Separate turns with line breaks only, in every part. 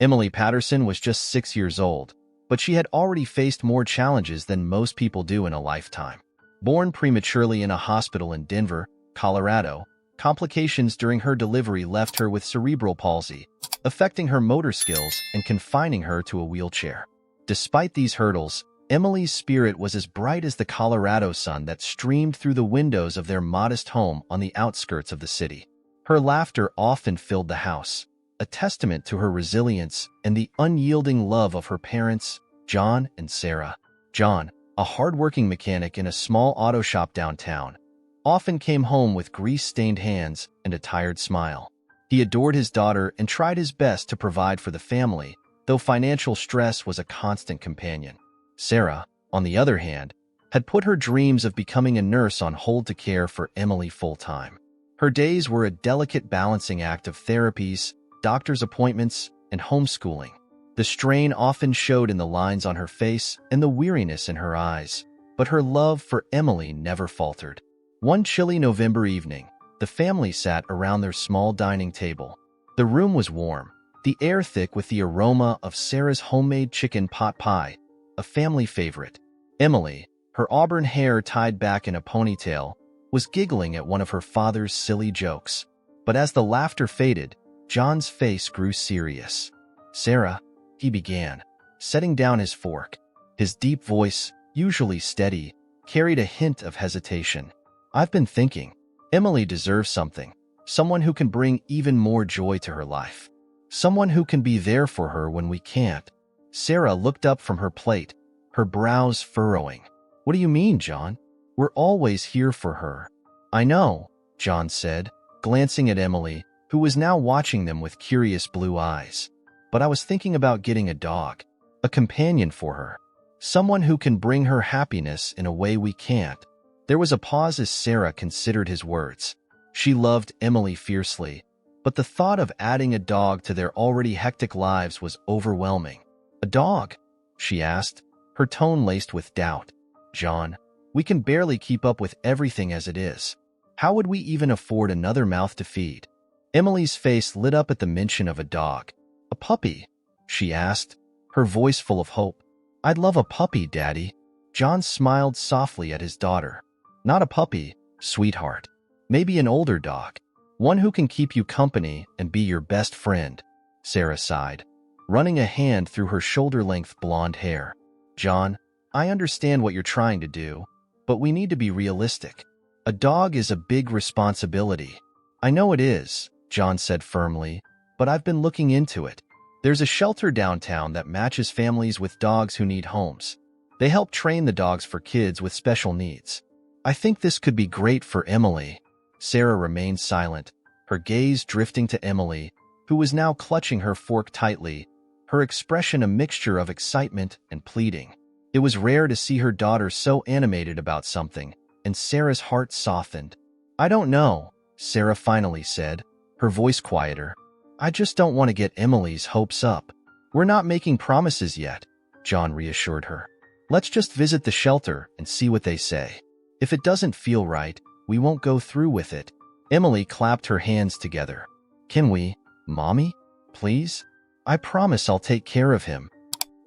Emily Patterson was just 6 years old, but she had already faced more challenges than most people do in a lifetime. Born prematurely in a hospital in Denver, Colorado, complications during her delivery left her with cerebral palsy, affecting her motor skills and confining her to a wheelchair. Despite these hurdles, Emily's spirit was as bright as the Colorado sun that streamed through the windows of their modest home on the outskirts of the city. Her laughter often filled the house, a testament to her resilience and the unyielding love of her parents, John and Sarah. John, a hard-working mechanic in a small auto shop downtown, often came home with grease-stained hands and a tired smile. He adored his daughter and tried his best to provide for the family, though financial stress was a constant companion. Sarah, on the other hand, had put her dreams of becoming a nurse on hold to care for Emily full-time. Her days were a delicate balancing act of therapies, doctor's appointments, and homeschooling. The strain often showed in the lines on her face and the weariness in her eyes, but her love for Emily never faltered. One chilly November evening, the family sat around their small dining table. The room was warm, the air thick with the aroma of Sarah's homemade chicken pot pie, a family favorite. Emily, her auburn hair tied back in a ponytail, was giggling at one of her father's silly jokes. But as the laughter faded, John's face grew serious. "Sarah," he began, setting down his fork. His deep voice, usually steady, carried a hint of hesitation. "I've been thinking, Emily deserves something. Someone who can bring even more joy to her life. Someone who can be there for her when we can't." Sarah looked up from her plate, her brows furrowing. "What do you mean, John? We're always here for her." "I know," John said, glancing at Emily, who was now watching them with curious blue eyes. "But I was thinking about getting a dog, a companion for her. Someone who can bring her happiness in a way we can't." There was a pause as Sarah considered his words. She loved Emily fiercely, but the thought of adding a dog to their already hectic lives was overwhelming. "A dog?" she asked, her tone laced with doubt. "John, we can barely keep up with everything as it is. How would we even afford another mouth to feed?" Emily's face lit up at the mention of a dog. "A puppy?" she asked, her voice full of hope. "I'd love a puppy, Daddy." John smiled softly at his daughter. "Not a puppy, sweetheart. Maybe an older dog. One who can keep you company and be your best friend," Sarah sighed, running a hand through her shoulder-length blonde hair. "John, I understand what you're trying to do, but we need to be realistic. A dog is a big responsibility." "I know it is," John said firmly, "but I've been looking into it. There's a shelter downtown that matches families with dogs who need homes. They help train the dogs for kids with special needs. I think this could be great for Emily." Sarah remained silent, her gaze drifting to Emily, who was now clutching her fork tightly, her expression a mixture of excitement and pleading. It was rare to see her daughter so animated about something, and Sarah's heart softened. "I don't know," Sarah finally said, her voice quieter. "I just don't want to get Emily's hopes up." "We're not making promises yet," John reassured her. "Let's just visit the shelter and see what they say. If it doesn't feel right, we won't go through with it." Emily clapped her hands together. "Can we, Mommy? Please? I promise I'll take care of him."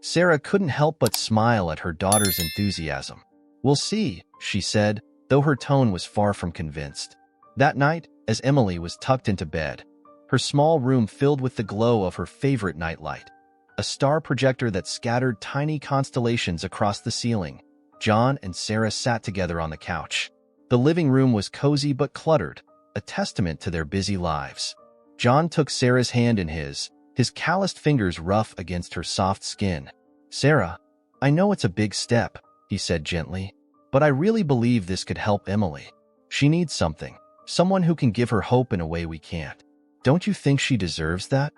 Sarah couldn't help but smile at her daughter's enthusiasm. "We'll see," she said, though her tone was far from convinced. That night, as Emily was tucked into bed, her small room filled with the glow of her favorite nightlight, a star projector that scattered tiny constellations across the ceiling, John and Sarah sat together on the couch. The living room was cozy but cluttered, a testament to their busy lives. John took Sarah's hand in his calloused fingers rough against her soft skin. "Sarah, I know it's a big step," he said gently, "but I really believe this could help Emily. She needs something, someone who can give her hope in a way we can't. Don't you think she deserves that?"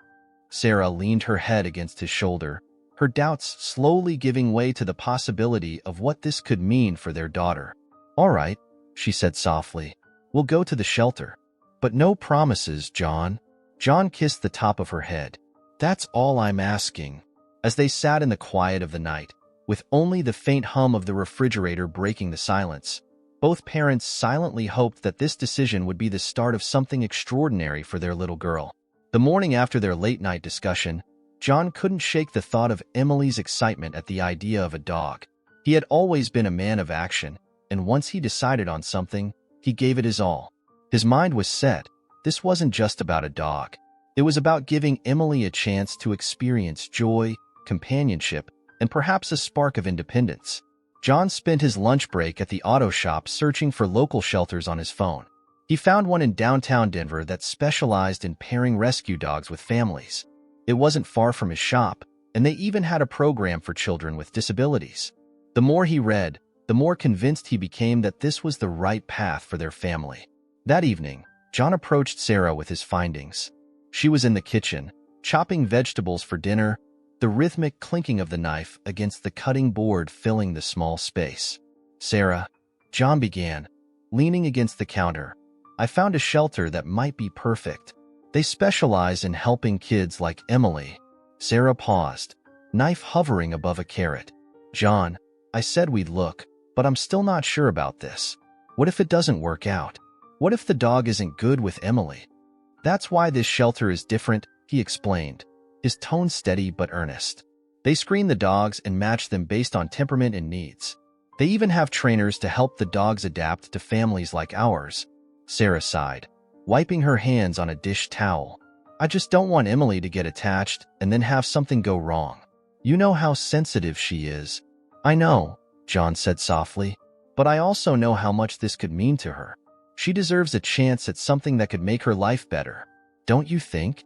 Sarah leaned her head against his shoulder, her doubts slowly giving way to the possibility of what this could mean for their daughter. "All right," she said softly. "We'll go to the shelter. But no promises, John." John kissed the top of her head. "That's all I'm asking." As they sat in the quiet of the night, with only the faint hum of the refrigerator breaking the silence, both parents silently hoped that this decision would be the start of something extraordinary for their little girl. The morning after their late-night discussion, John couldn't shake the thought of Emily's excitement at the idea of a dog. He had always been a man of action, and once he decided on something, he gave it his all. His mind was set. This wasn't just about a dog. It was about giving Emily a chance to experience joy, companionship, and perhaps a spark of independence. John spent his lunch break at the auto shop searching for local shelters on his phone. He found one in downtown Denver that specialized in pairing rescue dogs with families. It wasn't far from his shop, and they even had a program for children with disabilities. The more he read, the more convinced he became that this was the right path for their family. That evening, John approached Sarah with his findings. She was in the kitchen, chopping vegetables for dinner, the rhythmic clinking of the knife against the cutting board filling the small space. "Sarah," John began, leaning against the counter, "I found a shelter that might be perfect. They specialize in helping kids like Emily." Sarah paused, knife hovering above a carrot. "John, I said we'd look, but I'm still not sure about this. What if it doesn't work out? What if the dog isn't good with Emily?" "That's why this shelter is different," he explained, his tone steady but earnest. "They screen the dogs and match them based on temperament and needs. They even have trainers to help the dogs adapt to families like ours." Sarah sighed, wiping her hands on a dish towel. "I just don't want Emily to get attached and then have something go wrong. You know how sensitive she is." "I know," John said softly, "but I also know how much this could mean to her. She deserves a chance at something that could make her life better. Don't you think?"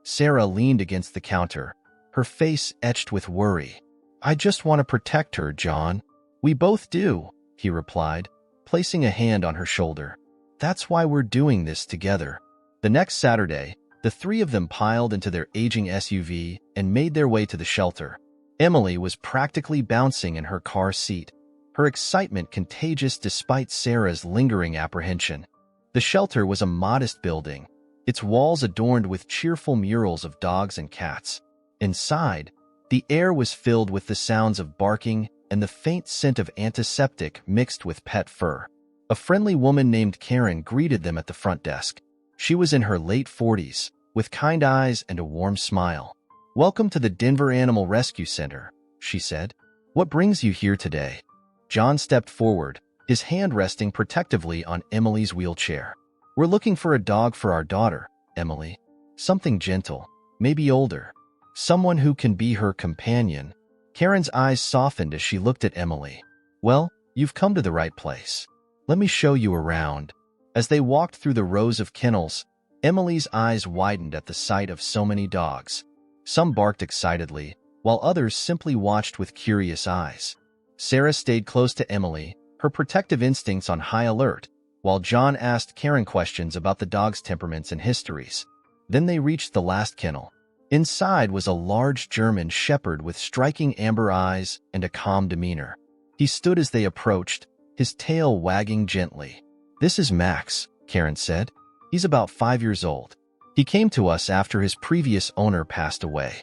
Sarah leaned against the counter, her face etched with worry. "I just want to protect her, John." "We both do," he replied, placing a hand on her shoulder. "That's why we're doing this together." The next Saturday, the three of them piled into their aging SUV and made their way to the shelter. Emily was practically bouncing in her car seat, her excitement contagious despite Sarah's lingering apprehension. The shelter was a modest building, its walls adorned with cheerful murals of dogs and cats. Inside, the air was filled with the sounds of barking and the faint scent of antiseptic mixed with pet fur. A friendly woman named Karen greeted them at the front desk. She was in her late 40s, with kind eyes and a warm smile. "Welcome to the Denver Animal Rescue Center," she said. "What brings you here today?" John stepped forward, his hand resting protectively on Emily's wheelchair. "We're looking for a dog for our daughter, Emily. Something gentle, maybe older. Someone who can be her companion." Karen's eyes softened as she looked at Emily. "Well, you've come to the right place. Let me show you around." As they walked through the rows of kennels, Emily's eyes widened at the sight of so many dogs. Some barked excitedly, while others simply watched with curious eyes. Sarah stayed close to Emily, her protective instincts on high alert, while John asked Karen questions about the dog's temperaments and histories. Then they reached the last kennel. Inside was a large German shepherd with striking amber eyes and a calm demeanor. He stood as they approached, his tail wagging gently. "This is Max," Karen said. "He's about 5 years old. He came to us after his previous owner passed away.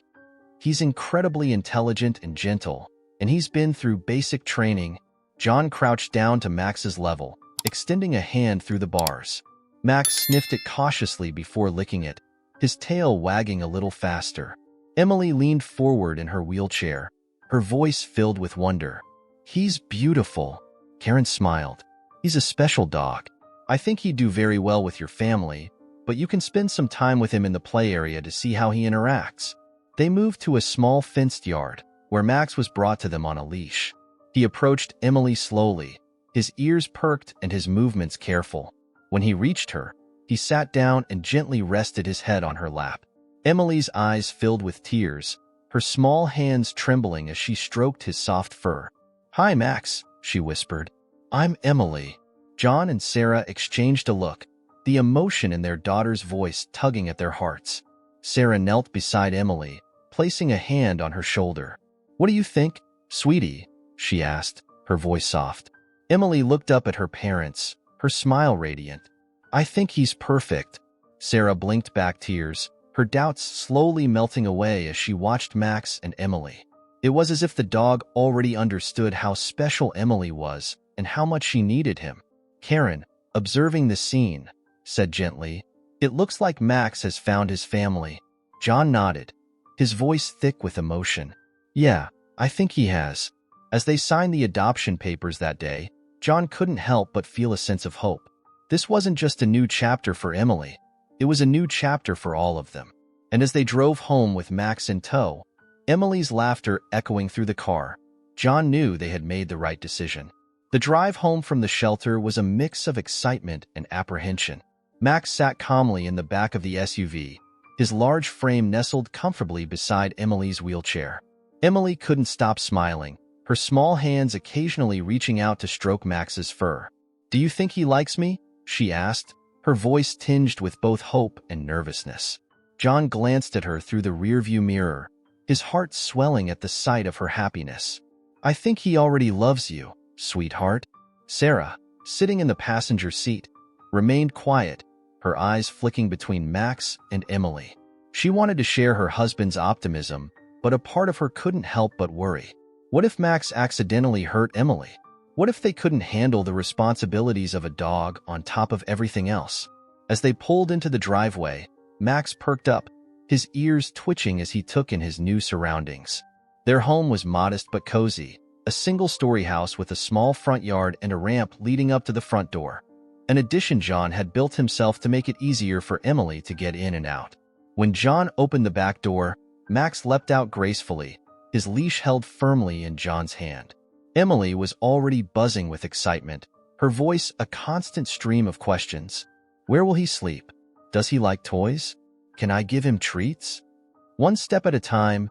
He's incredibly intelligent and gentle, and he's been through basic training." John crouched down to Max's level, extending a hand through the bars. Max sniffed it cautiously before licking it, his tail wagging a little faster. Emily leaned forward in her wheelchair, her voice filled with wonder. "He's beautiful." Karen smiled. "He's a special dog. I think he'd do very well with your family, but you can spend some time with him in the play area to see how he interacts." They moved to a small fenced yard, where Max was brought to them on a leash. He approached Emily slowly, his ears perked and his movements careful. When he reached her, he sat down and gently rested his head on her lap. Emily's eyes filled with tears, her small hands trembling as she stroked his soft fur. "Hi, Max," she whispered. "I'm Emily." John and Sarah exchanged a look, the emotion in their daughter's voice tugging at their hearts. Sarah knelt beside Emily, placing a hand on her shoulder. "What do you think, sweetie?" she asked, her voice soft. Emily looked up at her parents, her smile radiant. "I think he's perfect." Sarah blinked back tears, her doubts slowly melting away as she watched Max and Emily. It was as if the dog already understood how special Emily was and how much she needed him. Karen, observing the scene, said gently, "It looks like Max has found his family." John nodded. his voice thick with emotion. Yeah, I think he has. As they signed the adoption papers that day, John couldn't help but feel a sense of hope. This wasn't just a new chapter for Emily. It was a new chapter for all of them. And as they drove home with Max in tow, Emily's laughter echoing through the car, John knew they had made the right decision. The drive home from the shelter was a mix of excitement and apprehension. Max sat calmly in the back of the SUV, his large frame nestled comfortably beside Emily's wheelchair. Emily couldn't stop smiling, her small hands occasionally reaching out to stroke Max's fur. "Do you think he likes me?" she asked, her voice tinged with both hope and nervousness. John glanced at her through the rearview mirror, his heart swelling at the sight of her happiness. "I think he already loves you, sweetheart." Sarah, sitting in the passenger seat, remained quiet, her eyes flicking between Max and Emily. She wanted to share her husband's optimism, but a part of her couldn't help but worry. What if Max accidentally hurt Emily? What if they couldn't handle the responsibilities of a dog on top of everything else? As they pulled into the driveway, Max perked up, his ears twitching as he took in his new surroundings. Their home was modest but cozy, a single-story house with a small front yard and a ramp leading up to the front door. An addition John had built himself to make it easier for Emily to get in and out. When John opened the back door, Max leapt out gracefully, his leash held firmly in John's hand. Emily was already buzzing with excitement, her voice a constant stream of questions. Where will he sleep? Does he like toys? Can I give him treats? One step at a time,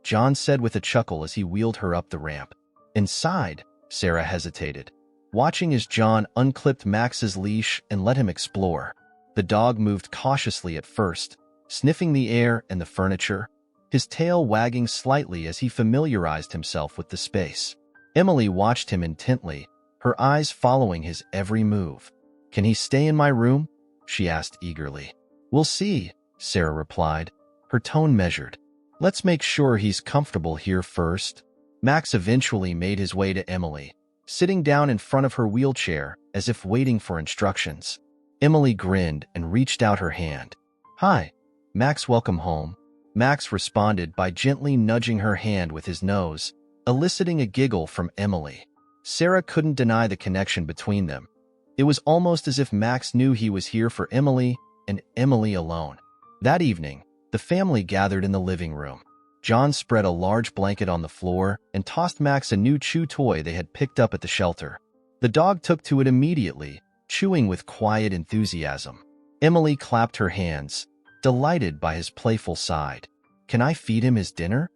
John said with a chuckle as he wheeled her up the ramp. Inside, Sarah hesitated, watching as John unclipped Max's leash and let him explore. The dog moved cautiously at first, sniffing the air and the furniture, his tail wagging slightly as he familiarized himself with the space. Emily watched him intently, her eyes following his every move. "Can he stay in my room?" she asked eagerly. "We'll see," Sarah replied, her tone measured. "Let's make sure he's comfortable here first." Max eventually made his way to Emily, sitting down in front of her wheelchair as if waiting for instructions. Emily grinned and reached out her hand. "Hi, Max, welcome home." Max responded by gently nudging her hand with his nose, eliciting a giggle from Emily. Sarah couldn't deny the connection between them. It was almost as if Max knew he was here for Emily and Emily alone. That evening, the family gathered in the living room. John spread a large blanket on the floor and tossed Max a new chew toy they had picked up at the shelter. The dog took to it immediately, chewing with quiet enthusiasm. Emily clapped her hands, delighted by his playful side. "Can I feed him his dinner?"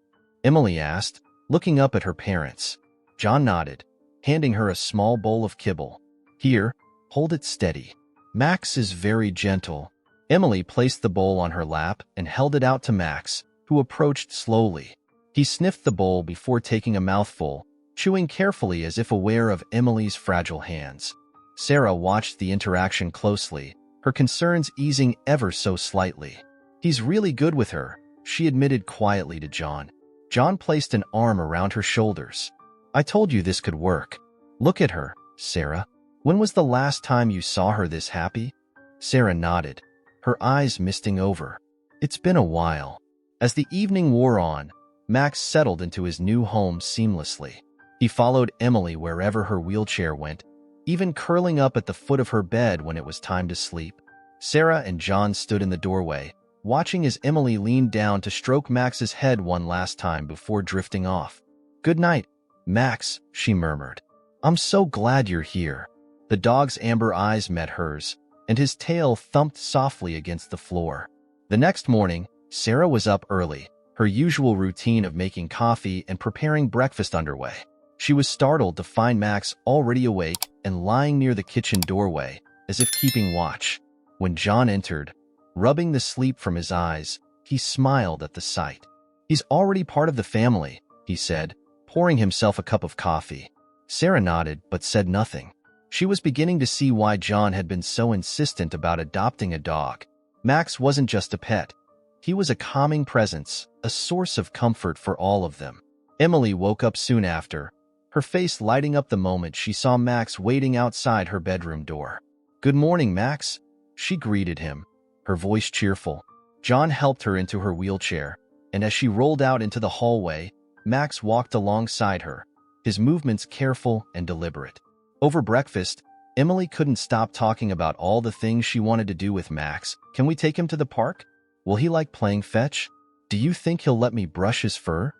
Emily asked, looking up at her parents. John nodded, handing her a small bowl of kibble. "Here, hold it steady. Max is very gentle." Emily placed the bowl on her lap and held it out to Max, who approached slowly. He sniffed the bowl before taking a mouthful, chewing carefully as if aware of Emily's fragile hands. Sarah watched the interaction closely, her concerns easing ever so slightly. "He's really good with her," she admitted quietly to John. John placed an arm around her shoulders. "I told you this could work. Look at her, Sarah. When was the last time you saw her this happy?" Sarah nodded, her eyes misting over. "It's been a while." As the evening wore on, Max settled into his new home seamlessly. He followed Emily wherever her wheelchair went, even curling up at the foot of her bed when it was time to sleep. Sarah and John stood in the doorway, watching as Emily leaned down to stroke Max's head one last time before drifting off. "Good night, Max," she murmured. "I'm so glad you're here." The dog's amber eyes met hers, and his tail thumped softly against the floor. The next morning, Sarah was up early, her usual routine of making coffee and preparing breakfast underway. She was startled to find Max already awake and lying near the kitchen doorway, as if keeping watch. When John entered, rubbing the sleep from his eyes, he smiled at the sight. "He's already part of the family," he said, pouring himself a cup of coffee. Sarah nodded but said nothing. She was beginning to see why John had been so insistent about adopting a dog. Max wasn't just a pet. He was a calming presence, a source of comfort for all of them. Emily woke up soon after, her face lighting up the moment she saw Max waiting outside her bedroom door. "Good morning, Max," she greeted him, her voice cheerful. John helped her into her wheelchair, and as she rolled out into the hallway, Max walked alongside her, his movements careful and deliberate. Over breakfast, Emily couldn't stop talking about all the things she wanted to do with Max. Can we take him to the park? Will he like playing fetch? Do you think he'll let me brush his fur?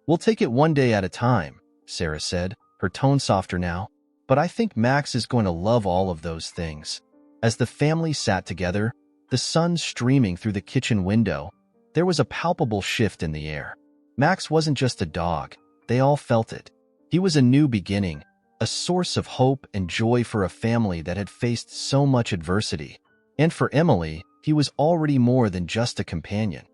We'll take it one day at a time, Sarah said, her tone softer now. But I think Max is going to love all of those things. As the family sat together, the sun streaming through the kitchen window, there was a palpable shift in the air. Max wasn't just a dog. They all felt it. He was a new beginning, a source of hope and joy for a family that had faced so much adversity. And for Emily, he was already more than just a companion.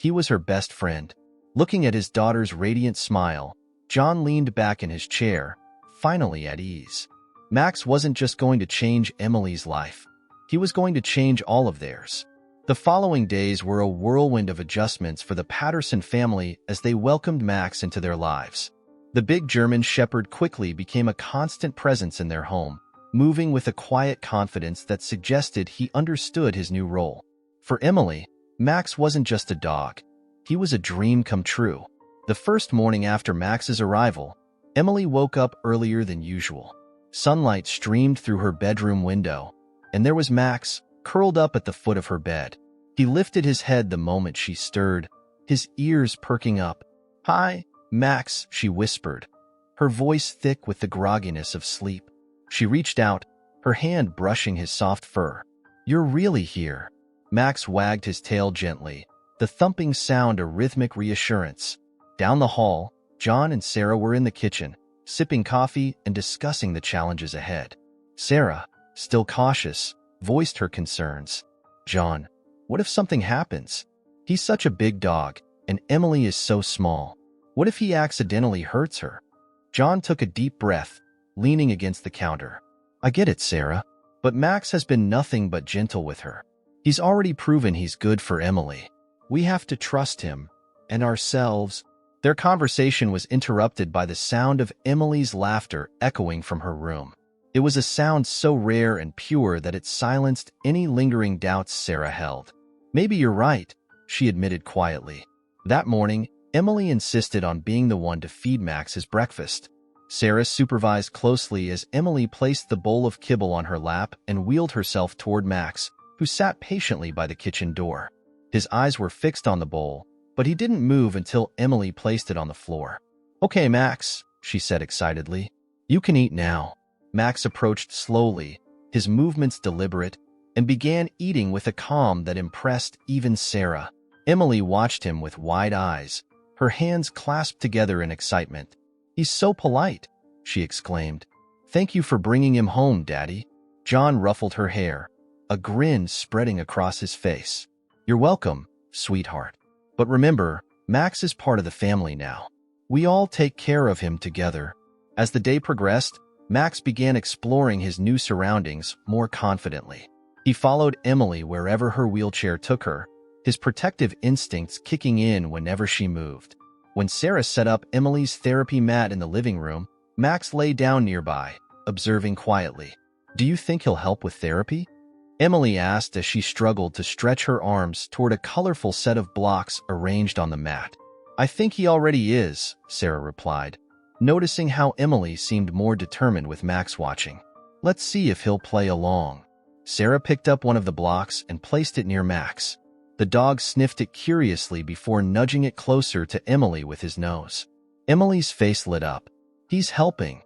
He was her best friend. Looking at his daughter's radiant smile, John leaned back in his chair, finally at ease. Max wasn't just going to change Emily's life. He was going to change all of theirs. The following days were a whirlwind of adjustments for the Patterson family as they welcomed Max into their lives. The big German Shepherd quickly became a constant presence in their home, moving with a quiet confidence that suggested he understood his new role. For Emily, Max wasn't just a dog. He was a dream come true. The first morning after Max's arrival, Emily woke up earlier than usual. Sunlight streamed through her bedroom window, and there was Max, curled up at the foot of her bed. He lifted his head the moment she stirred, his ears perking up. "Hi, Max," she whispered, her voice thick with the grogginess of sleep. She reached out, her hand brushing his soft fur. "You're really here." Max wagged his tail gently, the thumping sound a rhythmic reassurance. Down the hall, John and Sarah were in the kitchen, sipping coffee and discussing the challenges ahead. Sarah, still cautious, voiced her concerns. "John, what if something happens? He's such a big dog, and Emily is so small. What if he accidentally hurts her?" John took a deep breath, leaning against the counter. "I get it, Sarah, but Max has been nothing but gentle with her. He's already proven he's good for Emily. We have to trust him, and ourselves." Their conversation was interrupted by the sound of Emily's laughter echoing from her room. It was a sound so rare and pure that it silenced any lingering doubts Sarah held. "Maybe you're right," she admitted quietly. That morning, Emily insisted on being the one to feed Max his breakfast. Sarah supervised closely as Emily placed the bowl of kibble on her lap and wheeled herself toward Max, who sat patiently by the kitchen door. His eyes were fixed on the bowl, but he didn't move until Emily placed it on the floor. "Okay, Max," she said excitedly. "You can eat now." Max approached slowly, his movements deliberate, and began eating with a calm that impressed even Sarah. Emily watched him with wide eyes, her hands clasped together in excitement. "He's so polite," she exclaimed. "Thank you for bringing him home, Daddy." John ruffled her hair, a grin spreading across his face. "You're welcome, sweetheart. But remember, Max is part of the family now. We all take care of him together." As the day progressed, Max began exploring his new surroundings more confidently. He followed Emily wherever her wheelchair took her, his protective instincts kicking in whenever she moved. When Sarah set up Emily's therapy mat in the living room, Max lay down nearby, observing quietly. "Do you think he'll help with therapy?" Emily asked as she struggled to stretch her arms toward a colorful set of blocks arranged on the mat. "I think he already is," Sarah replied, noticing how Emily seemed more determined with Max watching. "Let's see if he'll play along." Sarah picked up one of the blocks and placed it near Max. The dog sniffed it curiously before nudging it closer to Emily with his nose. Emily's face lit up. "He's helping."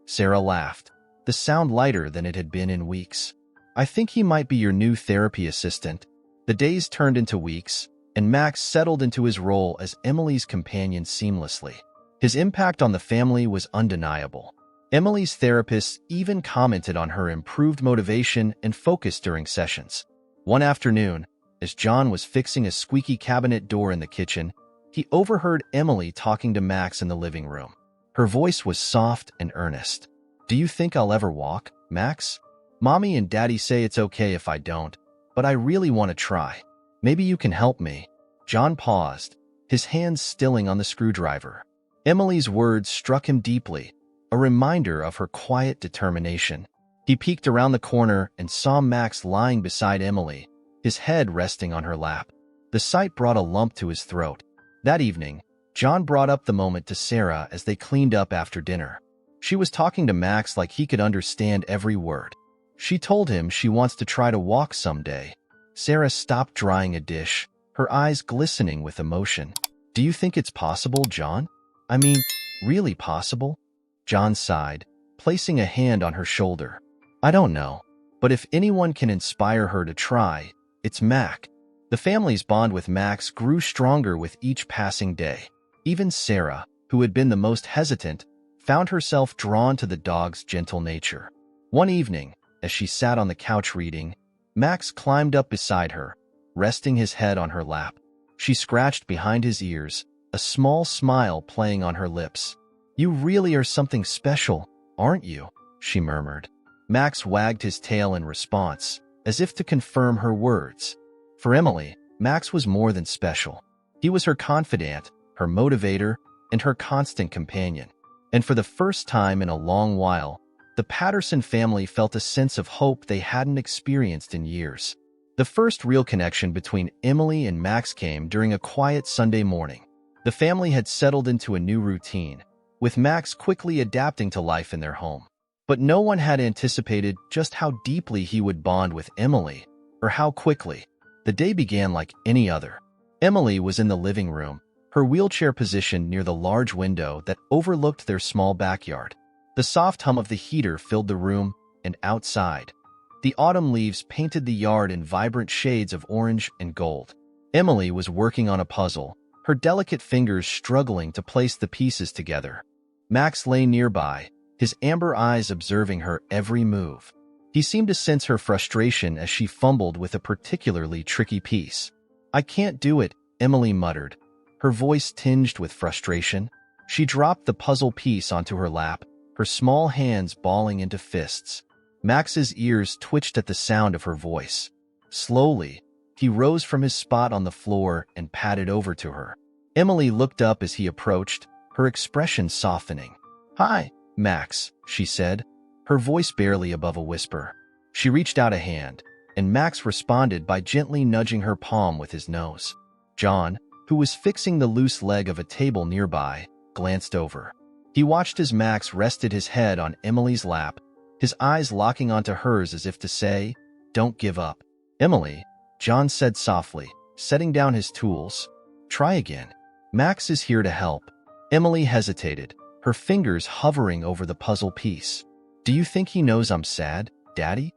Sarah laughed, the sound lighter than it had been in weeks. "I think he might be your new therapy assistant." The days turned into weeks, and Max settled into his role as Emily's companion seamlessly. His impact on the family was undeniable. Emily's therapists even commented on her improved motivation and focus during sessions. One afternoon, as John was fixing a squeaky cabinet door in the kitchen, he overheard Emily talking to Max in the living room. Her voice was soft and earnest. "Do you think I'll ever walk, Max? Mommy and Daddy say it's okay if I don't, but I really want to try. Maybe you can help me." John paused, his hands stilling on the screwdriver. Emily's words struck him deeply, a reminder of her quiet determination. He peeked around the corner and saw Max lying beside Emily, his head resting on her lap. The sight brought a lump to his throat. That evening, John brought up the moment to Sarah as they cleaned up after dinner. She was talking to Max like he could understand every word. She told him she wants to try to walk someday. Sarah stopped drying a dish, her eyes glistening with emotion. "Do you think it's possible, John? I mean, really possible?" John sighed, placing a hand on her shoulder. "I don't know, but if anyone can inspire her to try, it's Mac." The family's bond with Max grew stronger with each passing day. Even Sarah, who had been the most hesitant, found herself drawn to the dog's gentle nature. One evening, as she sat on the couch reading, Max climbed up beside her, resting his head on her lap. She scratched behind his ears, a small smile playing on her lips. "You really are something special, aren't you?" she murmured. Max wagged his tail in response, as if to confirm her words. For Emily, Max was more than special. He was her confidant, her motivator, and her constant companion. And for the first time in a long while, the Patterson family felt a sense of hope they hadn't experienced in years. The first real connection between Emily and Max came during a quiet Sunday morning. The family had settled into a new routine, with Max quickly adapting to life in their home. But no one had anticipated just how deeply he would bond with Emily, or how quickly. The day began like any other. Emily was in the living room, her wheelchair positioned near the large window that overlooked their small backyard. The soft hum of the heater filled the room, and outside, the autumn leaves painted the yard in vibrant shades of orange and gold. Emily was working on a puzzle, her delicate fingers struggling to place the pieces together. Max lay nearby, his amber eyes observing her every move. He seemed to sense her frustration as she fumbled with a particularly tricky piece. "I can't do it," Emily muttered, her voice tinged with frustration. She dropped the puzzle piece onto her lap, her small hands balling into fists. Max's ears twitched at the sound of her voice. Slowly, he rose from his spot on the floor and padded over to her. Emily looked up as he approached, her expression softening. "Hi, Max," she said, her voice barely above a whisper. She reached out a hand, and Max responded by gently nudging her palm with his nose. John, who was fixing the loose leg of a table nearby, glanced over. He watched as Max rested his head on Emily's lap, his eyes locking onto hers as if to say, "Don't give up." "Emily," John said softly, setting down his tools. "Try again. Max is here to help." Emily hesitated, her fingers hovering over the puzzle piece. "Do you think he knows I'm sad, Daddy?"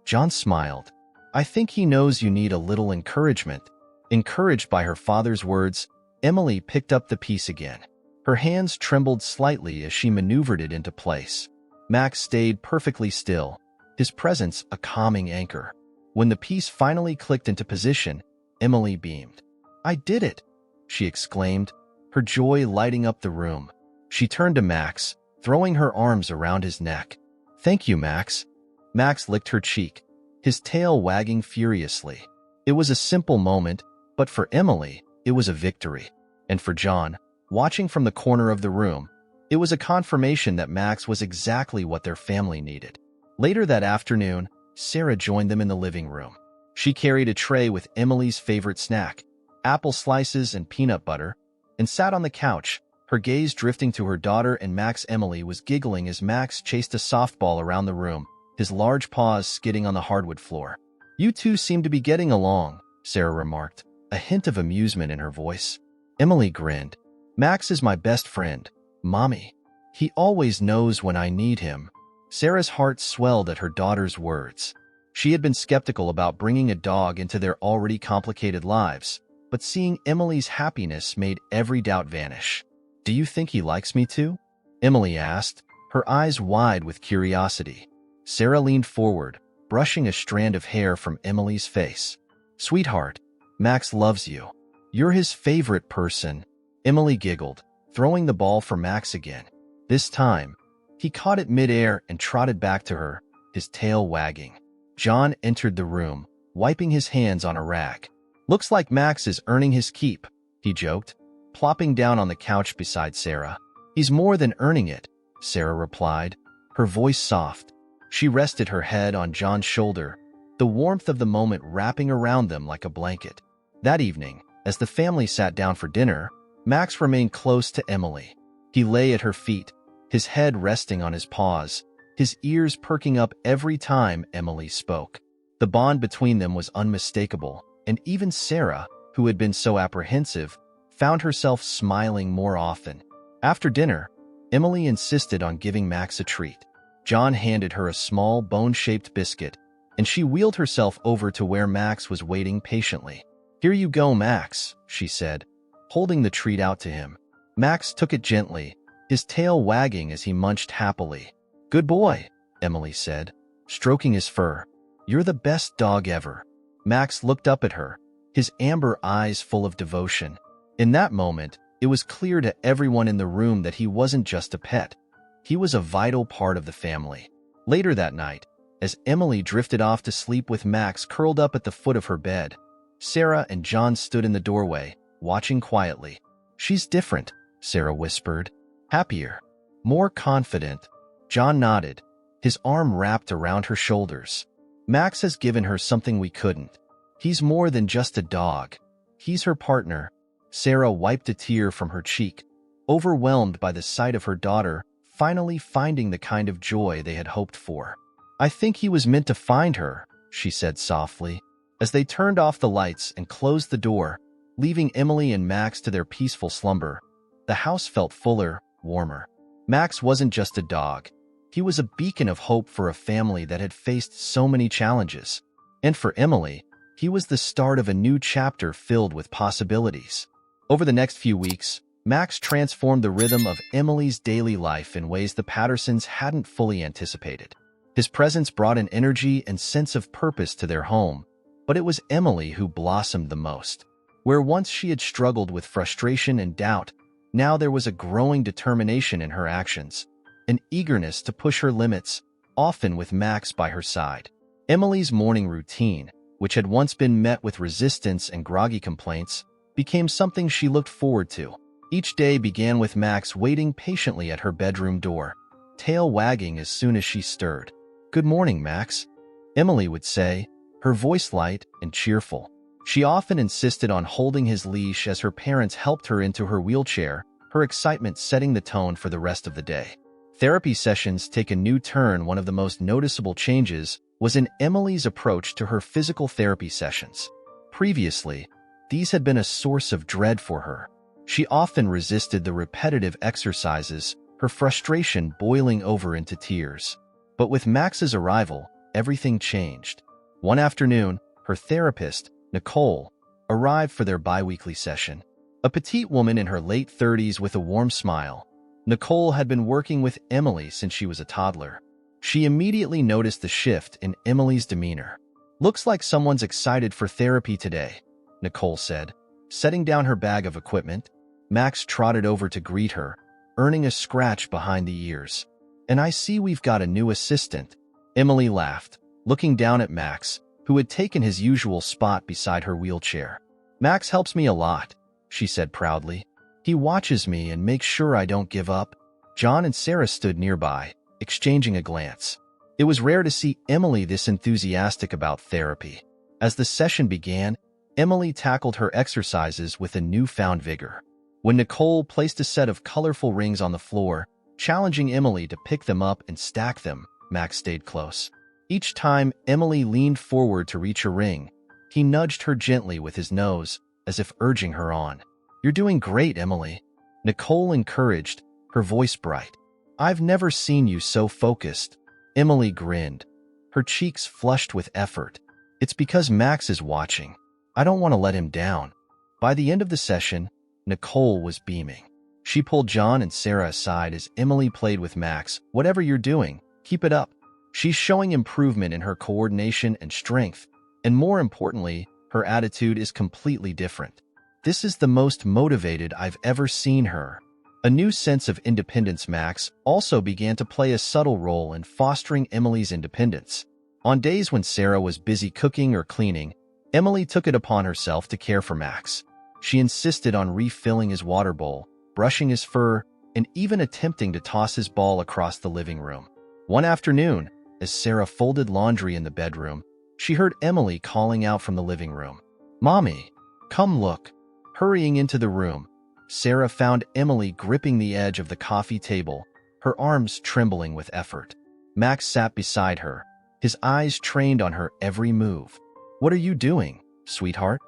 John smiled. "I think he knows you need a little encouragement." Encouraged by her father's words, Emily picked up the piece again. Her hands trembled slightly as she maneuvered it into place. Max stayed perfectly still, his presence a calming anchor. When the piece finally clicked into position, Emily beamed. "I did it!" she exclaimed, her joy lighting up the room. She turned to Max, throwing her arms around his neck. "Thank you, Max." Max licked her cheek, his tail wagging furiously. It was a simple moment, but for Emily, it was a victory. And for John, watching from the corner of the room, it was a confirmation that Max was exactly what their family needed. Later that afternoon, Sarah joined them in the living room. She carried a tray with Emily's favorite snack, apple slices and peanut butter, and sat on the couch, her gaze drifting to her daughter and Max. Emily was giggling as Max chased a softball around the room, his large paws skidding on the hardwood floor. "You two seem to be getting along," Sarah remarked, a hint of amusement in her voice. Emily grinned. "Max is my best friend, Mommy. He always knows when I need him." Sarah's heart swelled at her daughter's words. She had been skeptical about bringing a dog into their already complicated lives, but seeing Emily's happiness made every doubt vanish. "Do you think he likes me too?" Emily asked, her eyes wide with curiosity. Sarah leaned forward, brushing a strand of hair from Emily's face. "Sweetheart, Max loves you. You're his favorite person." Emily giggled, throwing the ball for Max again. This time, he caught it midair and trotted back to her, his tail wagging. John entered the room, wiping his hands on a rag. "Looks like Max is earning his keep," he joked, plopping down on the couch beside Sarah. "He's more than earning it," Sarah replied, her voice soft. She rested her head on John's shoulder, the warmth of the moment wrapping around them like a blanket. That evening, as the family sat down for dinner, Max remained close to Emily. He lay at her feet, his head resting on his paws, his ears perking up every time Emily spoke. The bond between them was unmistakable, and even Sarah, who had been so apprehensive, found herself smiling more often. After dinner, Emily insisted on giving Max a treat. John handed her a small, bone-shaped biscuit, and she wheeled herself over to where Max was waiting patiently. "Here you go, Max," she said, holding the treat out to him. Max took it gently, his tail wagging as he munched happily. "Good boy," Emily said, stroking his fur. "You're the best dog ever." Max looked up at her, his amber eyes full of devotion. In that moment, it was clear to everyone in the room that he wasn't just a pet. He was a vital part of the family. Later that night, as Emily drifted off to sleep with Max curled up at the foot of her bed, Sarah and John stood in the doorway, watching quietly. "She's different," Sarah whispered. "Happier. More confident." John nodded, his arm wrapped around her shoulders. "Max has given her something we couldn't. He's more than just a dog. He's her partner." Sarah wiped a tear from her cheek, overwhelmed by the sight of her daughter finally finding the kind of joy they had hoped for. "I think he was meant to find her," she said softly. As they turned off the lights and closed the door, leaving Emily and Max to their peaceful slumber, the house felt fuller, warmer. Max wasn't just a dog. He was a beacon of hope for a family that had faced so many challenges. And for Emily, he was the start of a new chapter filled with possibilities. Over the next few weeks, Max transformed the rhythm of Emily's daily life in ways the Pattersons hadn't fully anticipated. His presence brought an energy and sense of purpose to their home, but it was Emily who blossomed the most. Where once she had struggled with frustration and doubt, now there was a growing determination in her actions, an eagerness to push her limits, often with Max by her side. Emily's morning routine, which had once been met with resistance and groggy complaints, became something she looked forward to. Each day began with Max waiting patiently at her bedroom door, tail wagging as soon as she stirred. "Good morning, Max," Emily would say, her voice light and cheerful. She often insisted on holding his leash as her parents helped her into her wheelchair, her excitement setting the tone for the rest of the day. Therapy sessions take a new turn. One of the most noticeable changes was in Emily's approach to her physical therapy sessions. Previously, these had been a source of dread for her. She often resisted the repetitive exercises, her frustration boiling over into tears. But with Max's arrival, everything changed. One afternoon, her therapist, Nicole, arrived for their bi-weekly session. A petite woman in her late 30s with a warm smile, Nicole had been working with Emily since she was a toddler. She immediately noticed the shift in Emily's demeanor. "Looks like someone's excited for therapy today," Nicole said, setting down her bag of equipment. Max trotted over to greet her, earning a scratch behind the ears. "And I see we've got a new assistant." Emily laughed, looking down at Max, who had taken his usual spot beside her wheelchair. "Max helps me a lot," she said proudly. "He watches me and makes sure I don't give up." John and Sarah stood nearby, exchanging a glance. It was rare to see Emily this enthusiastic about therapy. As the session began, Emily tackled her exercises with a newfound vigor. When Nicole placed a set of colorful rings on the floor, challenging Emily to pick them up and stack them, Max stayed close. Each time Emily leaned forward to reach a ring, he nudged her gently with his nose, as if urging her on. "You're doing great, Emily," Nicole encouraged, her voice bright. "I've never seen you so focused." Emily grinned, her cheeks flushed with effort. "It's because Max is watching. I don't want to let him down." By the end of the session, Nicole was beaming. She pulled John and Sarah aside as Emily played with Max. "Whatever you're doing, keep it up. She's showing improvement in her coordination and strength, and more importantly, her attitude is completely different. This is the most motivated I've ever seen her." A new sense of independence. Max also began to play a subtle role in fostering Emily's independence. On days when Sarah was busy cooking or cleaning, Emily took it upon herself to care for Max. She insisted on refilling his water bowl, brushing his fur, and even attempting to toss his ball across the living room. One afternoon, as Sarah folded laundry in the bedroom, she heard Emily calling out from the living room, "Mommy, come look." Hurrying into the room, Sarah found Emily gripping the edge of the coffee table, her arms trembling with effort. Max sat beside her, his eyes trained on her every move. "What are you doing, sweetheart?"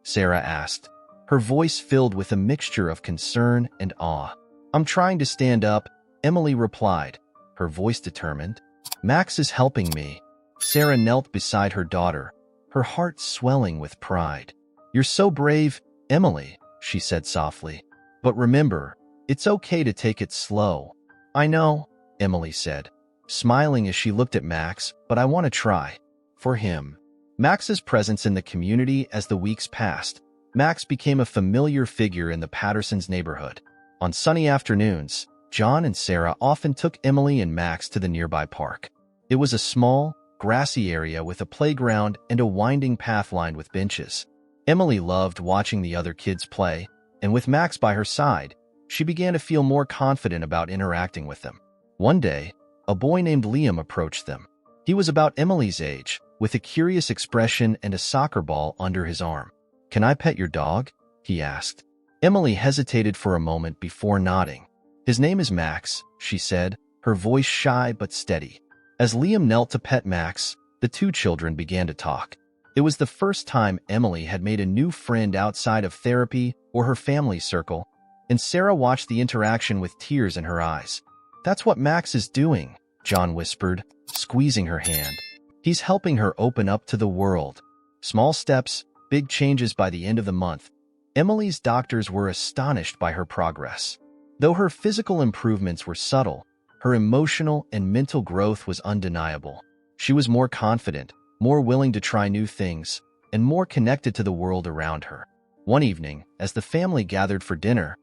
Sarah asked, her voice filled with a mixture of concern and awe. "I'm trying to stand up," Emily replied, her voice determined. "Max is helping me." Sarah knelt beside her daughter, her heart swelling with pride. "You're so brave, Emily," she said softly. "But remember, it's okay to take it slow." "I know," Emily said, smiling as she looked at Max, "but I want to try." For him. Max's presence in the community as the weeks passed. Max became a familiar figure in the Pattersons' neighborhood. On sunny afternoons, John and Sarah often took Emily and Max to the nearby park. It was a small, grassy area with a playground and a winding path lined with benches. Emily loved watching the other kids play, and with Max by her side, she began to feel more confident about interacting with them. One day, a boy named Liam approached them. He was about Emily's age, with a curious expression and a soccer ball under his arm. "Can I pet your dog?" he asked. Emily hesitated for a moment before nodding. "His name is Max," she said, her voice shy but steady. As Liam knelt to pet Max, the two children began to talk. It was the first time Emily had made a new friend outside of therapy or her family circle, and Sarah watched the interaction with tears in her eyes. "That's what Max is doing," John whispered, squeezing her hand. "He's helping her open up to the world." Small steps, big changes by the end of the month. Emily's doctors were astonished by her progress. Though her physical improvements were subtle, her emotional and mental growth was undeniable. She was more confident, more willing to try new things, and more connected to the world around her. One evening, as the family gathered for dinner,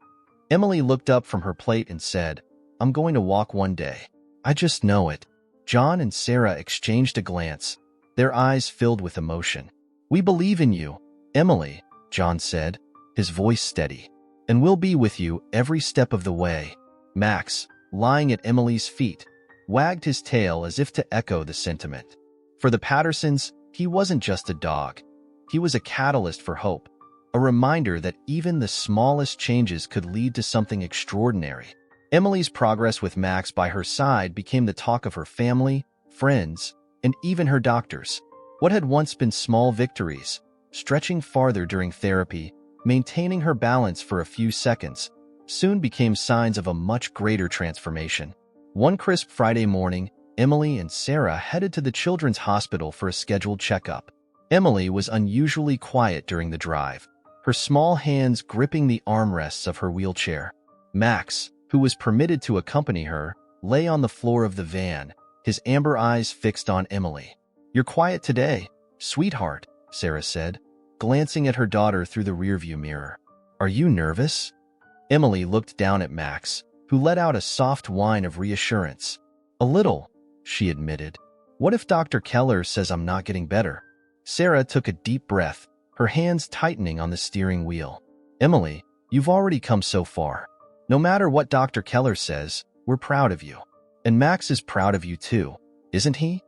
Emily looked up from her plate and said, "I'm going to walk one day. I just know it." John and Sarah exchanged a glance, their eyes filled with emotion. "We believe in you, Emily," John said, his voice steady. "And we'll be with you every step of the way." Max, lying at Emily's feet, wagged his tail as if to echo the sentiment. For the Pattersons, he wasn't just a dog. He was a catalyst for hope, a reminder that even the smallest changes could lead to something extraordinary. Emily's progress with Max by her side became the talk of her family, friends, and even her doctors. What had once been small victories, stretching farther during therapy, maintaining her balance for a few seconds, soon became signs of a much greater transformation. One crisp Friday morning, Emily and Sarah headed to the Children's Hospital for a scheduled checkup. Emily was unusually quiet during the drive, her small hands gripping the armrests of her wheelchair. Max, who was permitted to accompany her, lay on the floor of the van, his amber eyes fixed on Emily. "You're quiet today, sweetheart," Sarah said, glancing at her daughter through the rearview mirror. "Are you nervous?" Emily looked down at Max, who let out a soft whine of reassurance. "A little," she admitted. "What if Dr. Keller says I'm not getting better?" Sarah took a deep breath, her hands tightening on the steering wheel. "Emily, you've already come so far. No matter what Dr. Keller says, we're proud of you. And Max is proud of you too, isn't he?"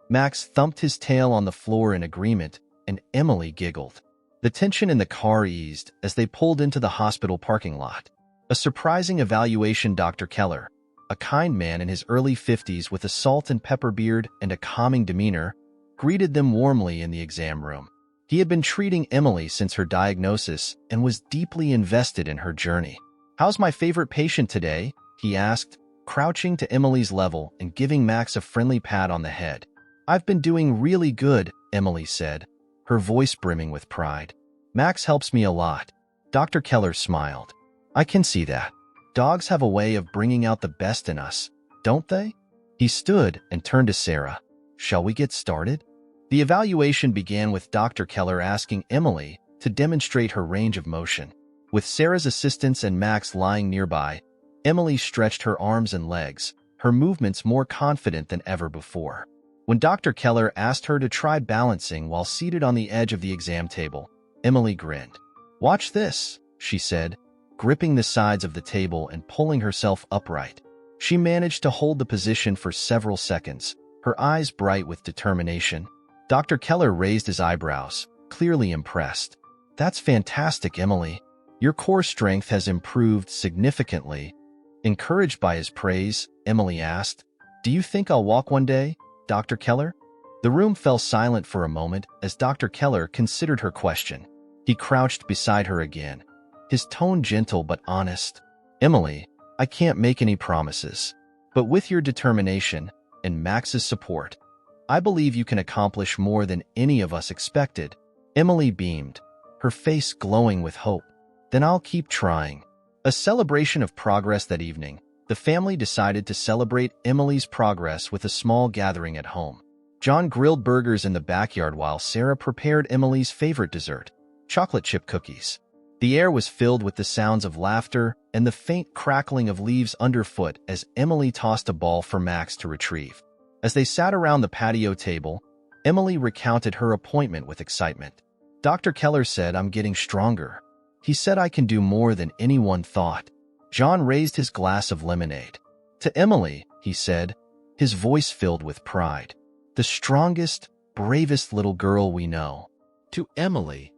Max thumped his tail on the floor in agreement, and Emily giggled. The tension in the car eased as they pulled into the hospital parking lot. A surprising evaluation. Dr. Keller, a kind man in his early 50s with a salt and pepper beard and a calming demeanor, greeted them warmly in the exam room. He had been treating Emily since her diagnosis and was deeply invested in her journey. "How's my favorite patient today?" he asked, crouching to Emily's level and giving Max a friendly pat on the head. "I've been doing really good," Emily said, her voice brimming with pride. "Max helps me a lot." Dr. Keller smiled. "I can see that. Dogs have a way of bringing out the best in us, don't they?" He stood and turned to Sarah. "Shall we get started?" The evaluation began with Dr. Keller asking Emily to demonstrate her range of motion. With Sarah's assistance and Max lying nearby, Emily stretched her arms and legs, her movements more confident than ever before. When Dr. Keller asked her to try balancing while seated on the edge of the exam table, Emily grinned. "Watch this," she said, gripping the sides of the table and pulling herself upright. She managed to hold the position for several seconds, her eyes bright with determination. Dr. Keller raised his eyebrows, clearly impressed. "That's fantastic, Emily. Your core strength has improved significantly. Encouraged by his praise, Emily asked, "Do you think I'll walk one day, Dr. Keller?" The room fell silent for a moment as Dr. Keller considered her question. He crouched beside her again, his tone gentle but honest. "Emily, I can't make any promises, but with your determination and Max's support, I believe you can accomplish more than any of us expected." Emily beamed, her face glowing with hope. "Then I'll keep trying." A celebration of progress that evening, the family decided to celebrate Emily's progress with a small gathering at home. John grilled burgers in the backyard while Sarah prepared Emily's favorite dessert, chocolate chip cookies. The air was filled with the sounds of laughter and the faint crackling of leaves underfoot as Emily tossed a ball for Max to retrieve. As they sat around the patio table, Emily recounted her appointment with excitement. "Dr. Keller said I'm getting stronger. He said I can do more than anyone thought." John raised his glass of lemonade. "To Emily," he said, his voice filled with pride. "The strongest, bravest little girl we know." "To Emily,"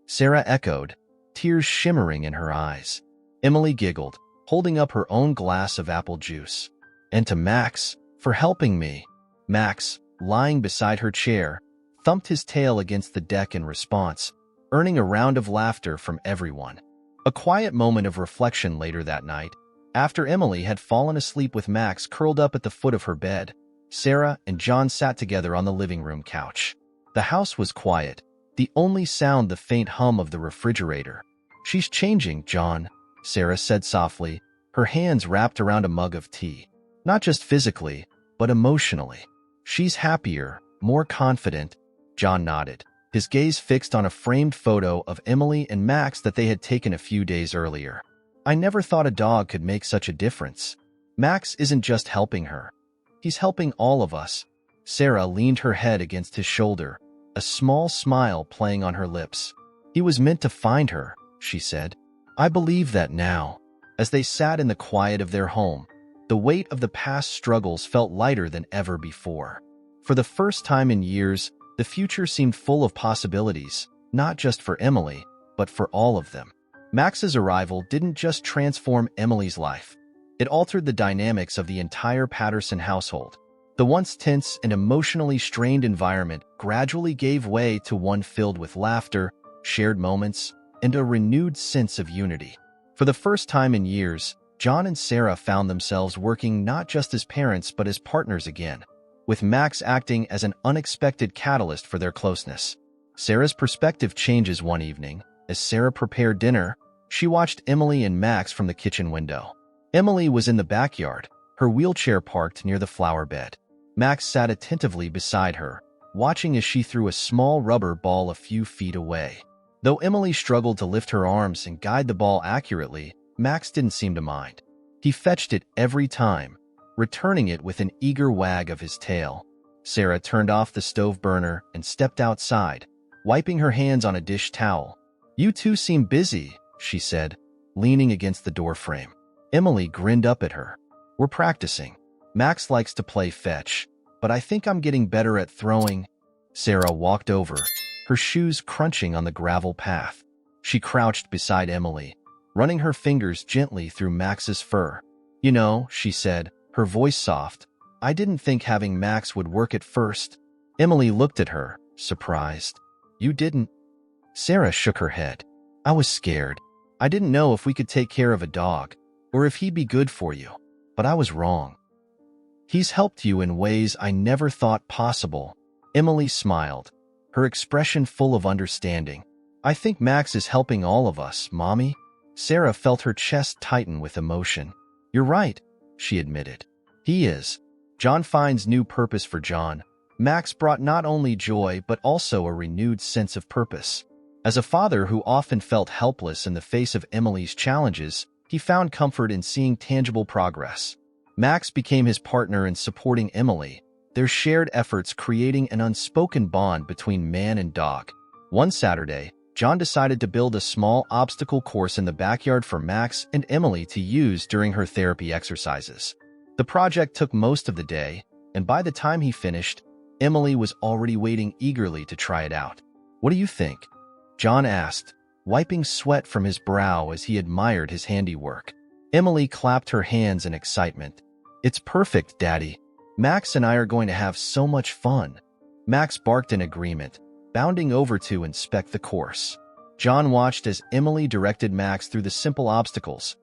Sarah echoed, tears shimmering in her eyes. Emily giggled, holding up her own glass of apple juice. "And to Max, for helping me." Max, lying beside her chair, thumped his tail against the deck in response, earning a round of laughter from everyone. A quiet moment of reflection later that night, after Emily had fallen asleep with Max curled up at the foot of her bed, Sarah and John sat together on the living room couch. The house was quiet, the only sound the faint hum of the refrigerator. "She's changing, John," Sarah said softly, her hands wrapped around a mug of tea. "Not just physically, but emotionally. She's happier, more confident." John nodded, his gaze fixed on a framed photo of Emily and Max that they had taken a few days earlier. "I never thought a dog could make such a difference. Max isn't just helping her. He's helping all of us." Sarah leaned her head against his shoulder, a small smile playing on her lips. "He was meant to find her," she said. "I believe that now." As they sat in the quiet of their home, the weight of the past struggles felt lighter than ever before. For the first time in years, the future seemed full of possibilities, not just for Emily, but for all of them. Max's arrival didn't just transform Emily's life. It altered the dynamics of the entire Patterson household. The once tense and emotionally strained environment gradually gave way to one filled with laughter, shared moments, and a renewed sense of unity. For the first time in years, John and Sarah found themselves working not just as parents but as partners again, with Max acting as an unexpected catalyst for their closeness. Sarah's perspective changes one evening. As Sarah prepared dinner, she watched Emily and Max from the kitchen window. Emily was in the backyard, her wheelchair parked near the flower bed. Max sat attentively beside her, watching as she threw a small rubber ball a few feet away. Though Emily struggled to lift her arms and guide the ball accurately, Max didn't seem to mind. He fetched it every time, returning it with an eager wag of his tail. Sarah turned off the stove burner and stepped outside, wiping her hands on a dish towel. "You two seem busy," she said, leaning against the doorframe. Emily grinned up at her. "We're practicing. Max likes to play fetch, but I think I'm getting better at throwing." Sarah walked over, her shoes crunching on the gravel path. She crouched beside Emily, running her fingers gently through Max's fur. "You know," she said, her voice soft, "I didn't think having Max would work at first." Emily looked at her, surprised. "You didn't?" Sarah shook her head. "I was scared. I didn't know if we could take care of a dog, or if he'd be good for you. But I was wrong. He's helped you in ways I never thought possible." Emily smiled, her expression full of understanding. "I think Max is helping all of us, Mommy." Sarah felt her chest tighten with emotion. "You're right," she admitted. "He is." John finds new purpose for John. Max brought not only joy but also a renewed sense of purpose. As a father who often felt helpless in the face of Emily's challenges, he found comfort in seeing tangible progress. Max became his partner in supporting Emily, their shared efforts creating an unspoken bond between man and dog. One Saturday, John decided to build a small obstacle course in the backyard for Max and Emily to use during her therapy exercises. The project took most of the day, and by the time he finished, Emily was already waiting eagerly to try it out. "What do you think?" John asked, wiping sweat from his brow as he admired his handiwork. Emily clapped her hands in excitement. "It's perfect, Daddy. Max and I are going to have so much fun." Max barked in agreement, bounding over to inspect the course. John watched as Emily directed Max through the simple obstacles: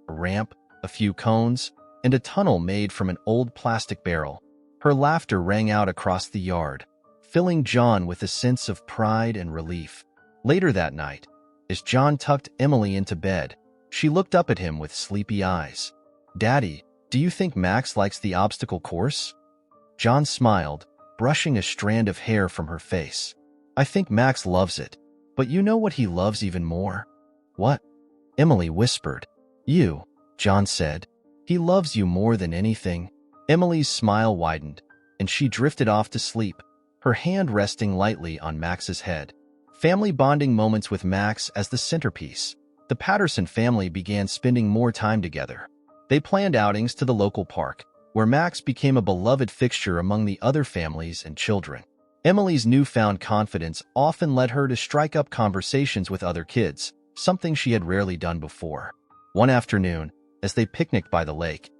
a ramp, a few cones, and a tunnel made from an old plastic barrel. Her laughter rang out across the yard, filling John with a sense of pride and relief. Later that night, as John tucked Emily into bed, she looked up at him with sleepy eyes. "Daddy, do you think Max likes the obstacle course?" John smiled, brushing a strand of hair from her face. "I think Max loves it, but you know what he loves even more?" "What?" Emily whispered. "You," John said. "He loves you more than anything." Emily's smile widened, and she drifted off to sleep, her hand resting lightly on Max's head. Family bonding moments with Max as the centerpiece. The Patterson family began spending more time together. They planned outings to the local park, where Max became a beloved fixture among the other families and children. Emily's newfound confidence often led her to strike up conversations with other kids, something she had rarely done before. One afternoon, as they picnicked by the lake,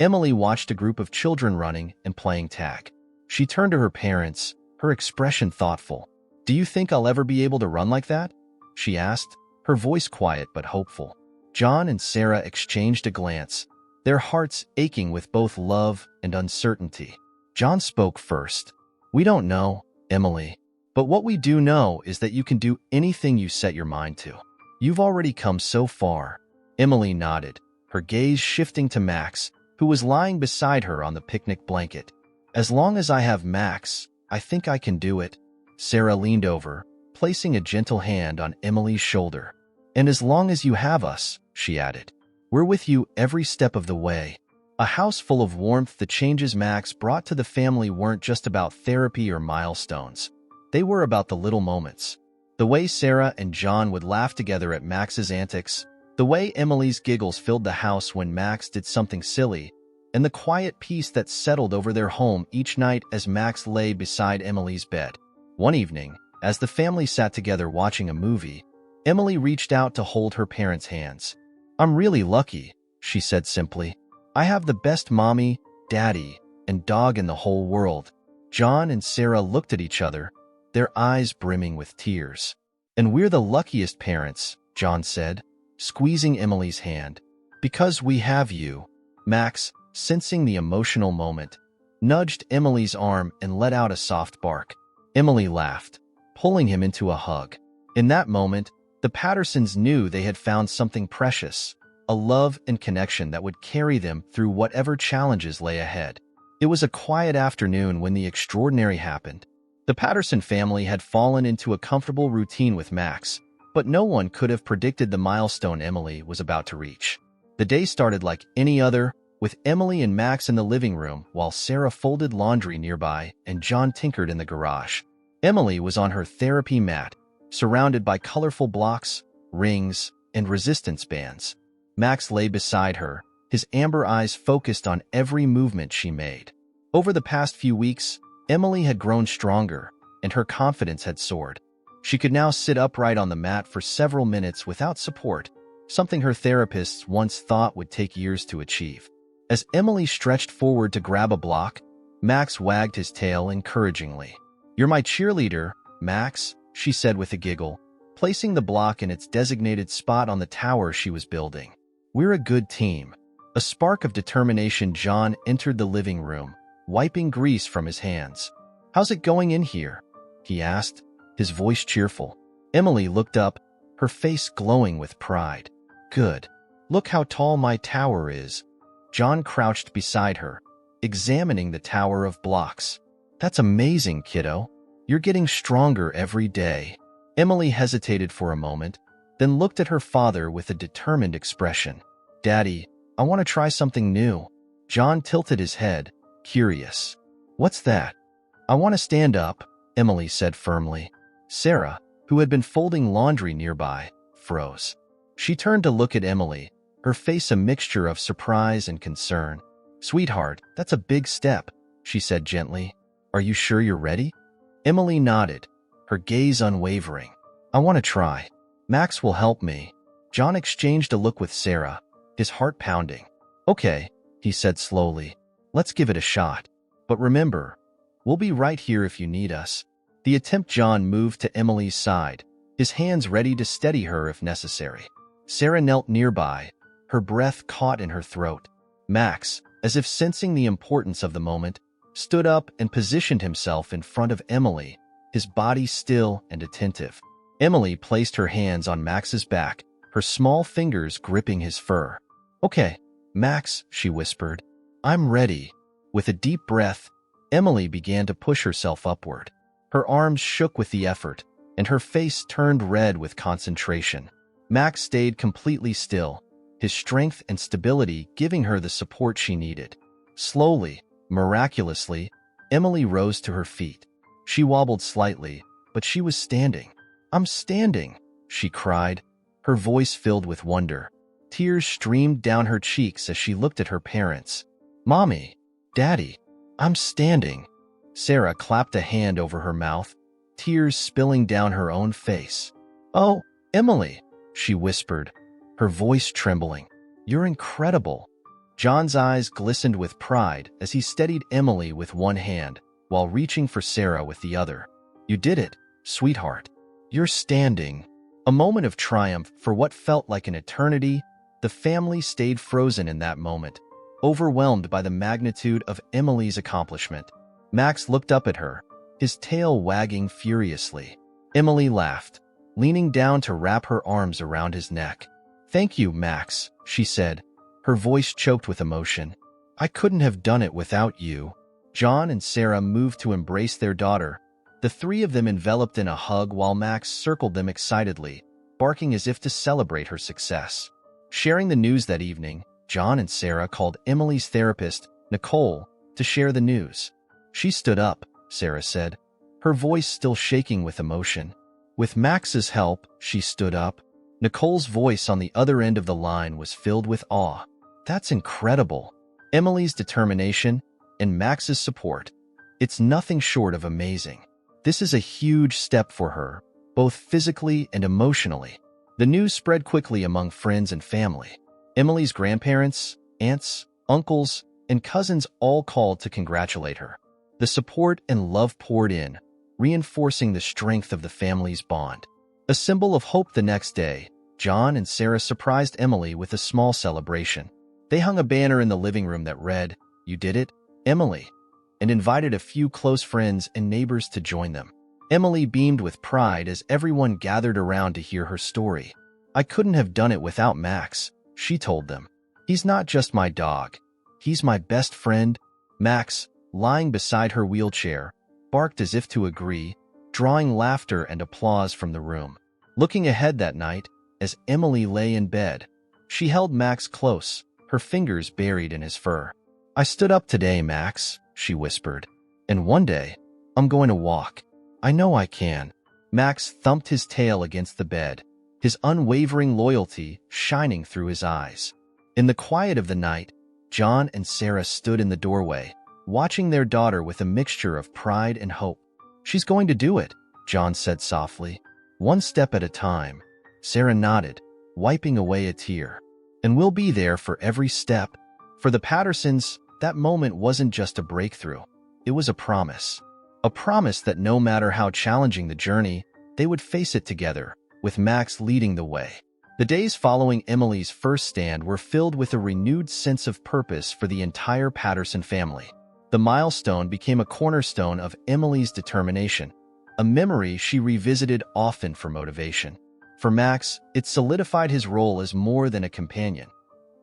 Emily watched a group of children running and playing tag. She turned to her parents, her expression thoughtful. "Do you think I'll ever be able to run like that?" she asked, her voice quiet but hopeful. John and Sarah exchanged a glance, their hearts aching with both love and uncertainty. John spoke first. "We don't know, Emily, but what we do know is that you can do anything you set your mind to. You've already come so far." Emily nodded, her gaze shifting to Max, who was lying beside her on the picnic blanket. "As long as I have Max, I think I can do it." Sarah leaned over, placing a gentle hand on Emily's shoulder. "And as long as you have us," she added. "We're with you every step of the way." A house full of warmth. The changes Max brought to the family weren't just about therapy or milestones. They were about the little moments. The way Sarah and John would laugh together at Max's antics, the way Emily's giggles filled the house when Max did something silly, and the quiet peace that settled over their home each night as Max lay beside Emily's bed. One evening, as the family sat together watching a movie, Emily reached out to hold her parents' hands. "I'm really lucky," she said simply. "I have the best mommy, daddy, and dog in the whole world." John and Sarah looked at each other, their eyes brimming with tears. "And we're the luckiest parents," John said, squeezing Emily's hand. "Because we have you." Max, sensing the emotional moment, nudged Emily's arm and let out a soft bark. Emily laughed, pulling him into a hug. In that moment, the Pattersons knew they had found something precious, a love and connection that would carry them through whatever challenges lay ahead. It was a quiet afternoon when the extraordinary happened. The Patterson family had fallen into a comfortable routine with Max, but no one could have predicted the milestone Emily was about to reach. The day started like any other, with Emily and Max in the living room while Sarah folded laundry nearby and John tinkered in the garage. Emily was on her therapy mat, surrounded by colorful blocks, rings, and resistance bands. Max lay beside her, his amber eyes focused on every movement she made. Over the past few weeks, Emily had grown stronger, and her confidence had soared. She could now sit upright on the mat for several minutes without support, something her therapists once thought would take years to achieve. As Emily stretched forward to grab a block, Max wagged his tail encouragingly. "You're my cheerleader, Max," she said with a giggle, placing the block in its designated spot on the tower she was building. "We're a good team." A spark of determination. John entered the living room, wiping grease from his hands. "How's it going in here?" he asked, his voice cheerful. Emily looked up, her face glowing with pride. "Good. Look how tall my tower is." John crouched beside her, examining the tower of blocks. "That's amazing, kiddo. You're getting stronger every day." Emily hesitated for a moment, then looked at her father with a determined expression. "Daddy, I want to try something new." John tilted his head, curious. "What's that?" "I want to stand up," Emily said firmly. Sarah, who had been folding laundry nearby, froze. She turned to look at Emily, her face a mixture of surprise and concern. "Sweetheart, that's a big step," she said gently. "Are you sure you're ready?" Emily nodded, her gaze unwavering. "I want to try." Max will help me. John exchanged a look with Sarah, his heart pounding. Okay, he said slowly. Let's give it a shot. But remember, we'll be right here if you need us. The attempt John moved to Emily's side, his hands ready to steady her if necessary. Sarah knelt nearby, her breath caught in her throat. Max, as if sensing the importance of the moment, stood up and positioned himself in front of Emily, his body still and attentive. Emily placed her hands on Max's back, her small fingers gripping his fur. Okay, Max, she whispered. I'm ready. With a deep breath, Emily began to push herself upward. Her arms shook with the effort, and her face turned red with concentration. Max stayed completely still, his strength and stability giving her the support she needed. Slowly, miraculously, Emily rose to her feet. She wobbled slightly, but she was standing. I'm standing, she cried, her voice filled with wonder. Tears streamed down her cheeks as she looked at her parents. Mommy, Daddy, I'm standing. Sarah clapped a hand over her mouth, tears spilling down her own face. Oh, Emily, she whispered, her voice trembling. You're incredible. John's eyes glistened with pride as he steadied Emily with one hand while reaching for Sarah with the other. You did it, sweetheart. You're standing. A moment of triumph for what felt like an eternity. The family stayed frozen in that moment, overwhelmed by the magnitude of Emily's accomplishment. Max looked up at her, his tail wagging furiously. Emily laughed, leaning down to wrap her arms around his neck. Thank you, Max, she said, her voice choked with emotion. I couldn't have done it without you. John and Sarah moved to embrace their daughter, the three of them enveloped in a hug while Max circled them excitedly, barking as if to celebrate her success. Sharing the news that evening, John and Sarah called Emily's therapist, Nicole, to share the news. She stood up, Sarah said, her voice still shaking with emotion. With Max's help, she stood up. Nicole's voice on the other end of the line was filled with awe. That's incredible. Emily's determination and Max's support. It's nothing short of amazing. This is a huge step for her, both physically and emotionally. The news spread quickly among friends and family. Emily's grandparents, aunts, uncles, and cousins all called to congratulate her. The support and love poured in, reinforcing the strength of the family's bond. A symbol of hope the next day, John and Sarah surprised Emily with a small celebration. They hung a banner in the living room that read, "You did it, Emily," and invited a few close friends and neighbors to join them. Emily beamed with pride as everyone gathered around to hear her story. I couldn't have done it without Max, she told them. He's not just my dog. He's my best friend. Max, lying beside her wheelchair, barked as if to agree, drawing laughter and applause from the room. Looking ahead that night, as Emily lay in bed, she held Max close, her fingers buried in his fur. I stood up today, Max, she whispered. And one day, I'm going to walk. I know I can. Max thumped his tail against the bed, his unwavering loyalty shining through his eyes. In the quiet of the night, John and Sarah stood in the doorway, watching their daughter with a mixture of pride and hope. She's going to do it, John said softly. One step at a time. Sarah nodded, wiping away a tear. And we'll be there for every step. For the Pattersons, that moment wasn't just a breakthrough. It was a promise. A promise that no matter how challenging the journey, they would face it together, with Max leading the way. The days following Emily's first stand were filled with a renewed sense of purpose for the entire Patterson family. The milestone became a cornerstone of Emily's determination, a memory she revisited often for motivation. For Max, it solidified his role as more than a companion.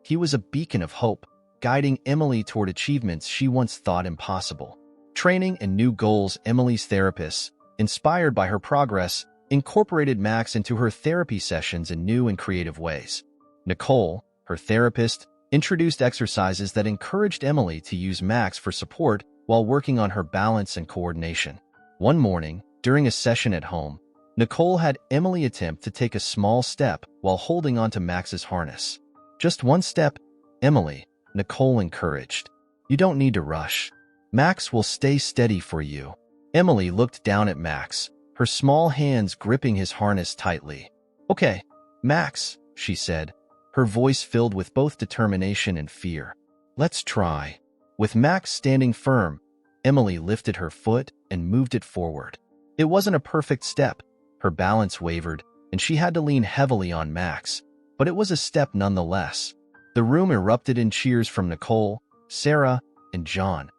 He was a beacon of hope, guiding Emily toward achievements she once thought impossible. Training and new goals. Emily's therapist, inspired by her progress, incorporated Max into her therapy sessions in new and creative ways. Nicole, her therapist, introduced exercises that encouraged Emily to use Max for support while working on her balance and coordination. One morning, during a session at home, Nicole had Emily attempt to take a small step while holding onto Max's harness. Just one step, Emily, Nicole encouraged. You don't need to rush. Max will stay steady for you. Emily looked down at Max, her small hands gripping his harness tightly. Okay, Max, she said, her voice filled with both determination and fear. Let's try. With Max standing firm, Emily lifted her foot and moved it forward. It wasn't a perfect step. Her balance wavered, and she had to lean heavily on Max, but it was a step nonetheless. The room erupted in cheers from Nicole, Sarah, and John,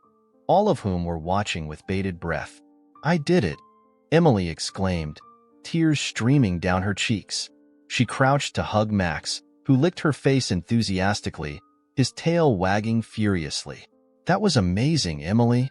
all of whom were watching with bated breath. I did it, Emily exclaimed, tears streaming down her cheeks. She crouched to hug Max, who licked her face enthusiastically, his tail wagging furiously. That was amazing, Emily,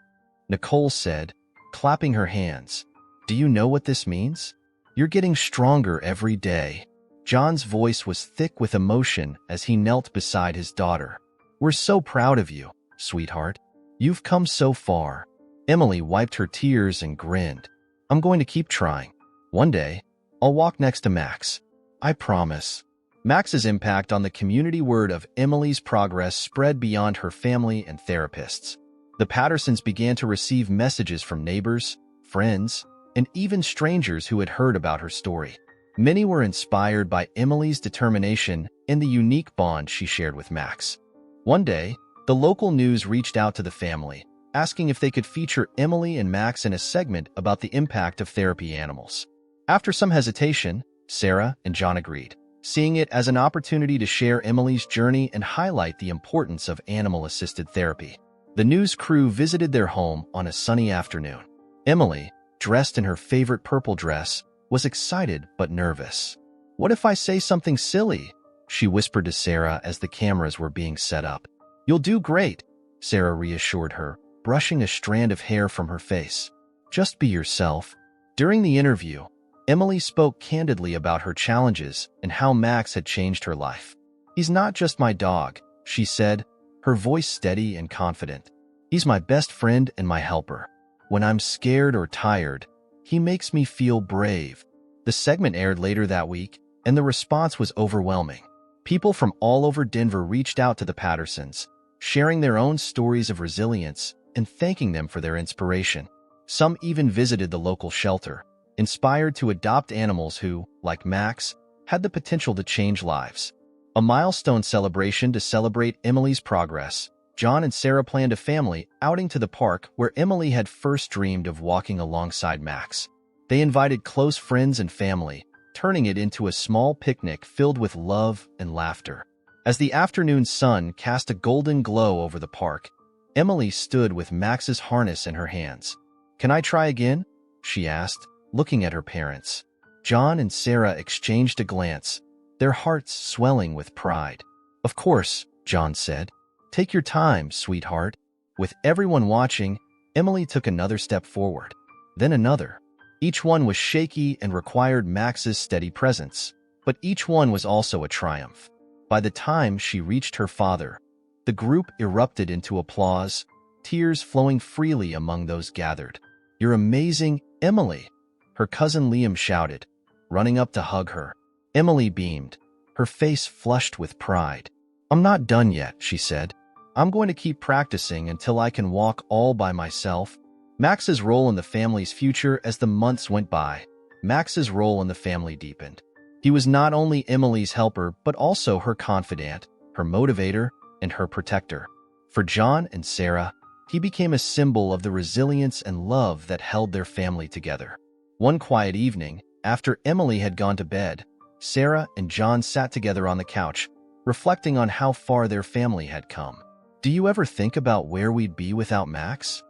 Nicole said, clapping her hands. Do you know what this means? You're getting stronger every day. John's voice was thick with emotion as he knelt beside his daughter. We're so proud of you, sweetheart. You've come so far. Emily wiped her tears and grinned. I'm going to keep trying. One day, I'll walk next to Max. I promise. Max's impact on the community word of Emily's progress spread beyond her family and therapists. The Pattersons began to receive messages from neighbors, friends, and even strangers who had heard about her story. Many were inspired by Emily's determination and the unique bond she shared with Max. One day, the local news reached out to the family, asking if they could feature Emily and Max in a segment about the impact of therapy animals. After some hesitation, Sarah and John agreed, seeing it as an opportunity to share Emily's journey and highlight the importance of animal-assisted therapy. The news crew visited their home on a sunny afternoon. Emily, dressed in her favorite purple dress, was excited but nervous. What if I say something silly? She whispered to Sarah as the cameras were being set up. You'll do great, Sarah reassured her, brushing a strand of hair from her face. Just be yourself. During the interview, Emily spoke candidly about her challenges and how Max had changed her life. He's not just my dog, she said, her voice steady and confident. He's my best friend and my helper. When I'm scared or tired, he makes me feel brave. The segment aired later that week, and the response was overwhelming. People from all over Denver reached out to the Pattersons, sharing their own stories of resilience and thanking them for their inspiration. Some even visited the local shelter, inspired to adopt animals who, like Max, had the potential to change lives. A milestone celebration to celebrate Emily's progress, John and Sarah planned a family outing to the park where Emily had first dreamed of walking alongside Max. They invited close friends and family, turning it into a small picnic filled with love and laughter. As the afternoon sun cast a golden glow over the park, Emily stood with Max's harness in her hands. Can I try again? She asked, looking at her parents. John and Sarah exchanged a glance, their hearts swelling with pride. Of course, John said. Take your time, sweetheart. With everyone watching, Emily took another step forward, then another. Each one was shaky and required Max's steady presence, but each one was also a triumph. By the time she reached her father, the group erupted into applause, tears flowing freely among those gathered. You're amazing, Emily, her cousin Liam shouted, running up to hug her. Emily beamed, her face flushed with pride. I'm not done yet, she said. I'm going to keep practicing until I can walk all by myself. Max's role in the family's future as the months went by. Max's role in the family deepened. He was not only Emily's helper, but also her confidant, her motivator, and her protector. For John and Sarah, he became a symbol of the resilience and love that held their family together. One quiet evening, after Emily had gone to bed, Sarah and John sat together on the couch, reflecting on how far their family had come. Do you ever think about where we'd be without Max?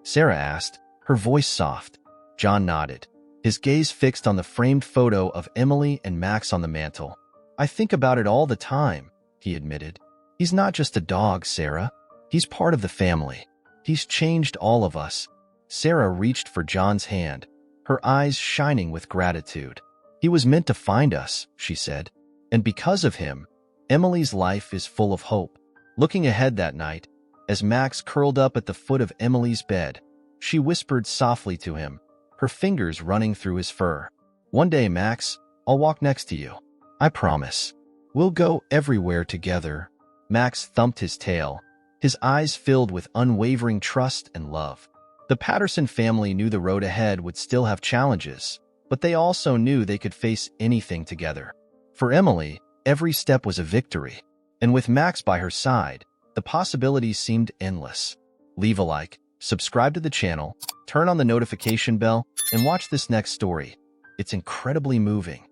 Sarah asked, her voice soft. John nodded, his gaze fixed on the framed photo of Emily and Max on the mantel. I think about it all the time, he admitted. He's not just a dog, Sarah. He's part of the family. He's changed all of us. Sarah reached for John's hand, her eyes shining with gratitude. He was meant to find us, she said, and because of him, Emily's life is full of hope. Looking ahead that night, as Max curled up at the foot of Emily's bed, she whispered softly to him, her fingers running through his fur. One day, Max, I'll walk next to you. I promise. We'll go everywhere together. Max thumped his tail, his eyes filled with unwavering trust and love. The Patterson family knew the road ahead would still have challenges, but they also knew they could face anything together. For Emily, every step was a victory, and with Max by her side, the possibilities seemed endless. Leave a like, subscribe to the channel, turn on the notification bell, and watch this next story. It's incredibly moving.